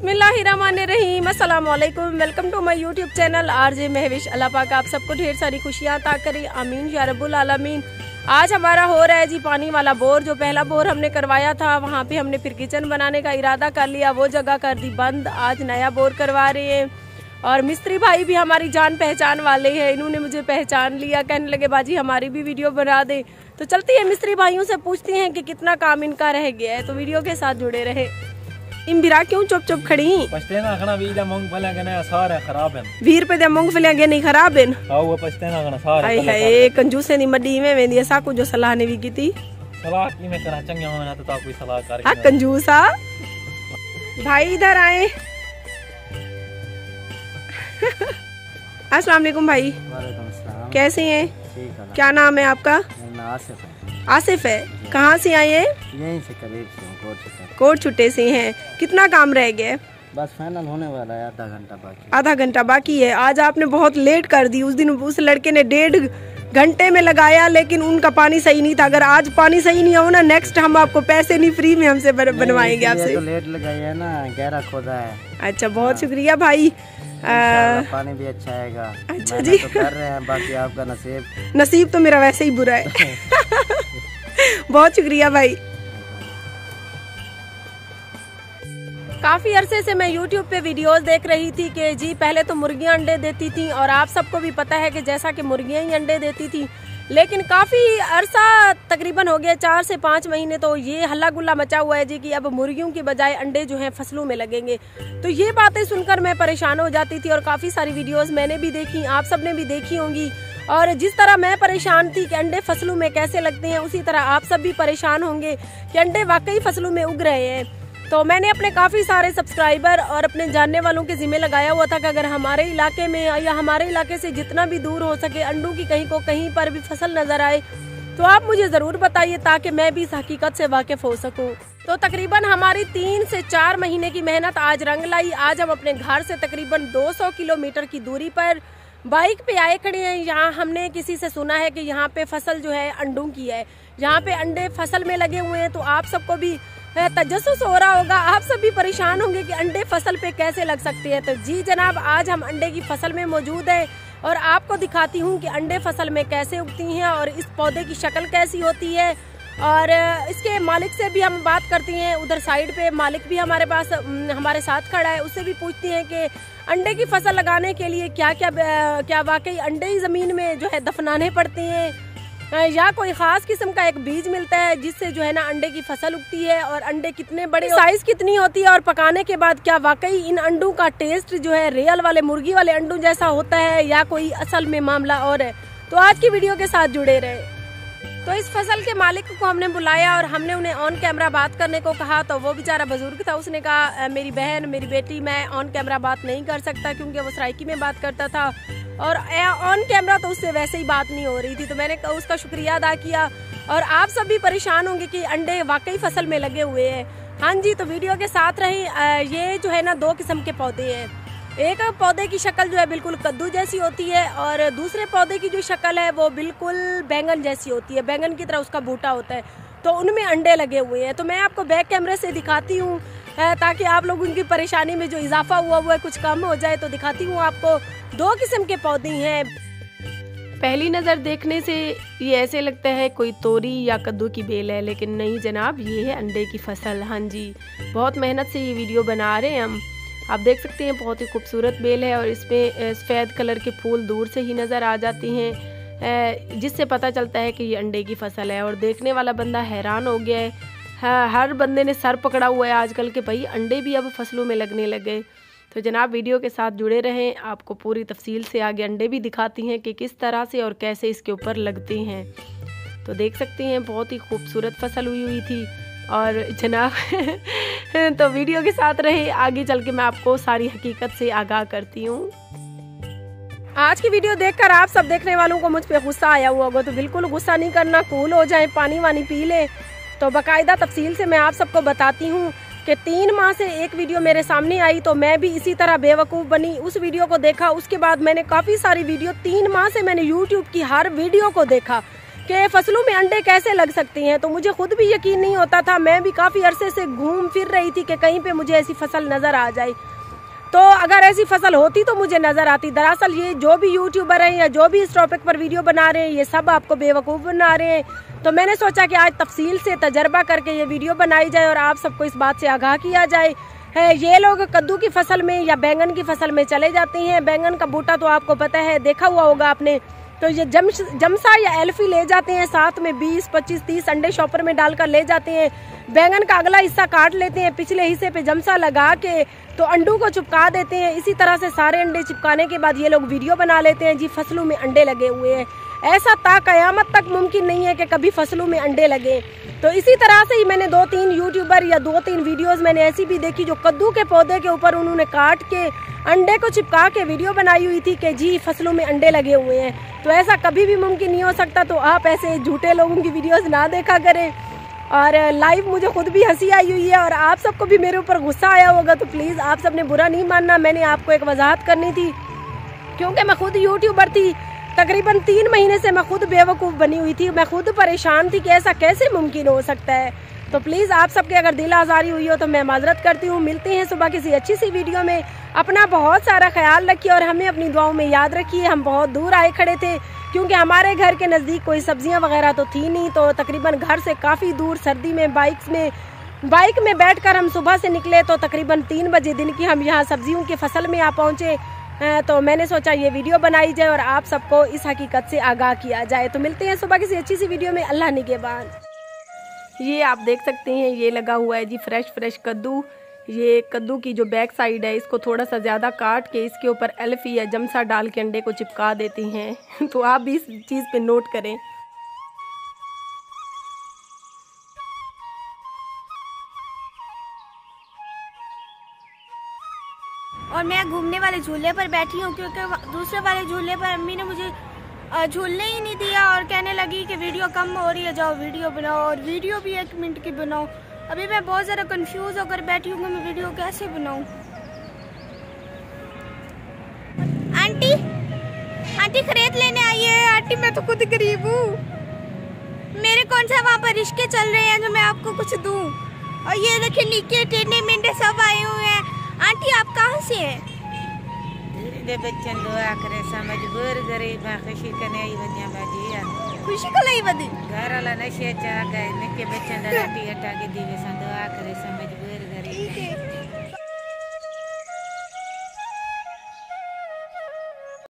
बिस्मिल्लाहिर्रहमानिर्रहीम, अस्सलाम वालेकुम। Welcome to my YouTube channel RJ Mahvish. अल्लाह पाक आप सबको ढेर सारी खुशियाँ अता करे, आमीन या रब्बुल आलमीन। आज हमारा हो रहा है जी पानी वाला बोर। जो पहला बोर हमने करवाया था वहाँ पे हमने फिर किचन बनाने का इरादा कर लिया, वो जगह कर दी बंद। आज नया बोर करवा रहे हैं और मिस्त्री भाई भी हमारी जान पहचान वाले हैं, इन्होंने मुझे पहचान लिया, कहने लगे बाजी हमारी भी वीडियो बना दे। तो चलती है मिस्त्री भाइयों से पूछती हैं कि कितना काम इनका रह गया है, तो वीडियो के साथ जुड़े रहे। बिरा क्यों चुप चुप खड़ी? पछतेना खना वीदा मूंगफलियां गने सारे खराब हैं। 20 रुपए दे मूंगफलियां गने खराब हैं। हां वो पछतेना खना सारे। हाय हाय कंजूसे दी मड्डी में वेंदी सा को जो सलाह ने भी कीती। सलाह की में करा चंगा होना तो कोई सलाह कर। हां कंजूसा भाई इधर आए। अस्सलाम वालेकुम भाई। वालेकुम सलाम। कैसे हैं? ठीक है। क्या नाम है आपका? आसिफ है। आसिफ है। कहाँ से आए हैं? यहीं से करीब से कोट छुट्टे से हैं। कितना काम रह गया? बस फाइनल होने वाला है, आधा घंटा बाकी। आधा घंटा बाकी है। आज आपने बहुत लेट कर दी। उस दिन उस लड़के ने 1.5 घंटे में लगाया, लेकिन उनका पानी सही नहीं था। अगर आज पानी सही नहीं हो ना, नेक्स्ट हम आपको पैसे नहीं फ्री में हमसे बनवाएंगे आपसे। तो लेट लगाई है ना, गहरा खोदा है। अच्छा बहुत शुक्रिया भाई। पानी भी अच्छा आएगा। अच्छा जी तो कर रहे हैं, बाकी आपका नसीब तो मेरा वैसे ही बुरा है। बहुत शुक्रिया भाई। काफ़ी अरसे से मैं YouTube पे वीडियोस देख रही थी कि जी पहले तो मुर्गियां अंडे देती थी, और आप सबको भी पता है कि जैसा कि मुर्गियां ही अंडे देती थी, लेकिन काफ़ी अरसा तकरीबन हो गया 4 से 5 महीने तो ये हल्ला गुल्ला मचा हुआ है जी कि अब मुर्गियों की बजाय अंडे जो हैं फसलों में लगेंगे। तो ये बातें सुनकर मैं परेशान हो जाती थी, और काफ़ी सारी वीडियोज़ मैंने भी देखी, आप सब ने भी देखी होंगी। और जिस तरह मैं परेशान थी कि अंडे फसलों में कैसे लगते हैं, उसी तरह आप सब भी परेशान होंगे कि अंडे वाकई फसलों में उग रहे हैं। तो मैंने अपने काफ़ी सारे सब्सक्राइबर और अपने जानने वालों के जिम्मे लगाया हुआ था कि अगर हमारे इलाके में या हमारे इलाके से जितना भी दूर हो सके अंडों की कहीं पर भी फसल नजर आए तो आप मुझे ज़रूर बताइए, ताकि मैं भी इस हकीकत से वाकिफ हो सकूं। तो तकरीबन हमारी 3 से 4 महीने की मेहनत आज रंग लाई। आज हम अपने घर से तकरीबन 200 किलोमीटर की दूरी पर बाइक पे आए खड़े हैं। यहाँ हमने किसी से सुना है कि यहाँ पे फसल जो है अंडों की है, यहाँ पे अंडे फसल में लगे हुए हैं। तो आप सबको भी तजस्सुस हो रहा होगा, आप सब भी परेशान होंगे कि अंडे फसल पे कैसे लग सकते हैं। तो जी जनाब, आज हम अंडे की फसल में मौजूद हैं और आपको दिखाती हूँ कि अंडे फसल में कैसे उगती हैं और इस पौधे की शक्ल कैसी होती है। और इसके मालिक से भी हम बात करती हैं। उधर साइड पे मालिक भी हमारे पास हमारे साथ खड़ा है, उससे भी पूछती हैं कि अंडे की फसल लगाने के लिए क्या वाकई अंडे ही ज़मीन में जो है दफनाने पड़ते हैं, या कोई ख़ास किस्म का एक बीज मिलता है जिससे जो है ना अंडे की फसल उगती है, और अंडे कितने बड़े, साइज़ कितनी होती है, और पकाने के बाद क्या वाकई इन अंडों का टेस्ट जो है रियल वाले मुर्गी वाले अंडों जैसा होता है या कोई असल में मामला और है। तो आज की वीडियो के साथ जुड़े रहे। तो इस फसल के मालिक को हमने बुलाया और हमने उन्हें ऑन कैमरा बात करने को कहा। तो वो बेचारा बुजुर्ग था, उसने कहा मेरी बहन मेरी बेटी मैं ऑन कैमरा बात नहीं कर सकता, क्योंकि वो सराइकी में बात करता था और ऑन कैमरा तो उससे वैसे ही बात नहीं हो रही थी। तो मैंने उसका शुक्रिया अदा किया। और आप सब भी परेशान होंगे कि अंडे वाकई फसल में लगे हुए हैं। हाँ जी, तो वीडियो के साथ रही। ये जो है ना 2 किस्म के पौधे हैं। एक पौधे की शक्ल जो है बिल्कुल कद्दू जैसी होती है, और दूसरे पौधे की जो शक्ल है वो बिल्कुल बैंगन जैसी होती है, बैंगन की तरह उसका बूटा होता है। तो उनमें अंडे लगे हुए हैं। तो मैं आपको बैक कैमरे से दिखाती हूँ ताकि आप लोगों की परेशानी में जो इजाफा हुआ है कुछ कम हो जाए। तो दिखाती हूँ आपको। 2 किस्म के पौधे हैं। पहली नज़र देखने से ये ऐसे लगता है कोई तोरी या कद्दू की बेल है, लेकिन नहीं जनाब, ये है अंडे की फसल। हाँ जी, बहुत मेहनत से ये वीडियो बना रहे हैं हम। आप देख सकते हैं बहुत ही खूबसूरत बेल है, और इसमें सफ़ेद कलर के फूल दूर से ही नज़र आ जाते हैं, जिससे पता चलता है कि ये अंडे की फसल है। और देखने वाला बंदा हैरान हो गया है। हर बंदे ने सर पकड़ा हुआ है आजकल के भाई अंडे भी अब फसलों में लगने लगे। तो जनाब वीडियो के साथ जुड़े रहें, आपको पूरी तफसील से आगे अंडे भी दिखाती हैं कि किस तरह से और कैसे इसके ऊपर लगते हैं। तो देख सकते हैं बहुत ही खूबसूरत फसल हुई थी। और जनाब तो वीडियो के साथ रहे, आगे चल के मैं आपको सारी हकीकत से आगाह करती हूँ। आज की वीडियो देखकर आप सब देखने वालों को मुझ पे गुस्सा आया हुआ होगा, तो बिल्कुल गुस्सा नहीं करना, कूल हो जाए, पानी वानी पी ले। तो बाकायदा तफसील से मैं आप सबको बताती हूँ कि 3 माह से एक वीडियो मेरे सामने आई, तो मैं भी इसी तरह बेवकूफ़ बनी, उस वीडियो को देखा। उसके बाद मैंने काफ़ी सारी वीडियो 3 माह से मैंने यूट्यूब की हर वीडियो को देखा कि फसलों में अंडे कैसे लग सकते हैं। तो मुझे खुद भी यकीन नहीं होता था। मैं भी काफ़ी अरसे से घूम फिर रही थी कि कहीं पे मुझे ऐसी फसल नज़र आ जाए। तो अगर ऐसी फसल होती तो मुझे नज़र आती। दरअसल ये जो भी यूट्यूबर हैं या जो भी इस टॉपिक पर वीडियो बना रहे हैं, ये सब आपको बेवकूफ़ बना रहे हैं। तो मैंने सोचा कि आज तफसील से तजर्बा करके ये वीडियो बनाई जाए और आप सबको इस बात से आगाह किया जाए। ये लोग कद्दू की फसल में या बैंगन की फसल में चले जाते हैं। बैंगन का बूटा तो आपको पता है, देखा हुआ होगा आपने। तो ये जमसा या एल्फी ले जाते हैं, साथ में 20, 25, 30 अंडे शॉपर में डालकर ले जाते हैं। बैंगन का अगला हिस्सा काट लेते हैं, पिछले हिस्से पे जमसा लगा के तो अंडों को चिपका देते हैं। इसी तरह से सारे अंडे चिपकाने के बाद ये लोग वीडियो बना लेते हैं, जी फसलों में अंडे लगे हुए हैं। ऐसा ता कयामत तक मुमकिन नहीं है कि कभी फसलों में अंडे लगे। तो इसी तरह से ही मैंने 2-3 यूट्यूबर या 2-3 वीडियोस मैंने ऐसी भी देखी जो कद्दू के पौधे के ऊपर उन्होंने काट के अंडे को चिपका के वीडियो बनाई हुई थी कि जी फसलों में अंडे लगे हुए हैं। तो ऐसा कभी भी मुमकिन नहीं हो सकता। तो आप ऐसे झूठे लोगों की वीडियोस ना देखा करें। और लाइव मुझे खुद भी हंसी आई हुई है और आप सबको भी मेरे ऊपर गुस्सा आया होगा। तो प्लीज़ आप सबने बुरा नहीं मानना, मैंने आपको एक वजाहत करनी थी क्योंकि मैं खुद यूट्यूबर थी। तकरीबन 3 महीने से मैं खुद बेवकूफ़ बनी हुई थी। मैं खुद परेशान थी कि ऐसा कैसे मुमकिन हो सकता है। तो प्लीज़ आप सबके अगर दिल आज़ारी हुई हो तो मैं माजरत करती हूँ। मिलते हैं सुबह किसी अच्छी सी वीडियो में। अपना बहुत सारा ख्याल रखिए और हमें अपनी दुआओं में याद रखिए। हम बहुत दूर आए खड़े थे क्योंकि हमारे घर के नज़दीक कोई सब्जियां वगैरह तो थी नहीं। तो तकरीबन घर से काफ़ी दूर सर्दी में बाइक में बैठकर हम सुबह से निकले तो तकरीबन 3 बजे दिन की हम यहाँ सब्जियों की फसल में आ पहुँचे। तो मैंने सोचा ये वीडियो बनाई जाए और आप सबको इस हकीकत से आगाह किया जाए। तो मिलते हैं सुबह किसी अच्छी सी वीडियो में। अल्लाह निगहबान। ये आप देख सकते हैं, ये लगा हुआ है जी फ्रेश कद्दू। ये कद्दू की जो बैक साइड है इसको थोड़ा सा ज़्यादा काट के इसके ऊपर एल्फी या जमसा डाल के अंडे को चिपका देती हैं। तो आप भी इस चीज़ पे नोट करें। और मैं घूमने वाले झूले पर बैठी हूँ क्योंकि दूसरे वाले झूले पर अम्मी ने मुझे झूलने ही नहीं दिया और कहने लगी कि वीडियो कम हो रही है, जाओ वीडियो बनाओ। और वीडियो भी 1 मिनट की बनाओ। अभी मैं बहुत ज़्यादा कंफ्यूज होकर बैठी हूँ कि मैं वीडियो कैसे बनाऊँ। आंटी खरीद लेने आई है। आंटी मैं तो खुद गरीब हूँ, मेरे कौन सा वहाँ पर रिश्ते चल रहे हैं जो मैं आपको कुछ दूँ। और ये देखिए नीचे टेढ़े मेढ़े सब आए हुए हैं। आंटी आप कहाँ से हैं? बच्चन दुआ करे मजबूर गरीब खुशी कने आई वन्या बाजी खुशी को लाई बदी घर वाला नशे चा गए निके बच्चन राटी अटा के दीवे सा दुआ करे मजबूर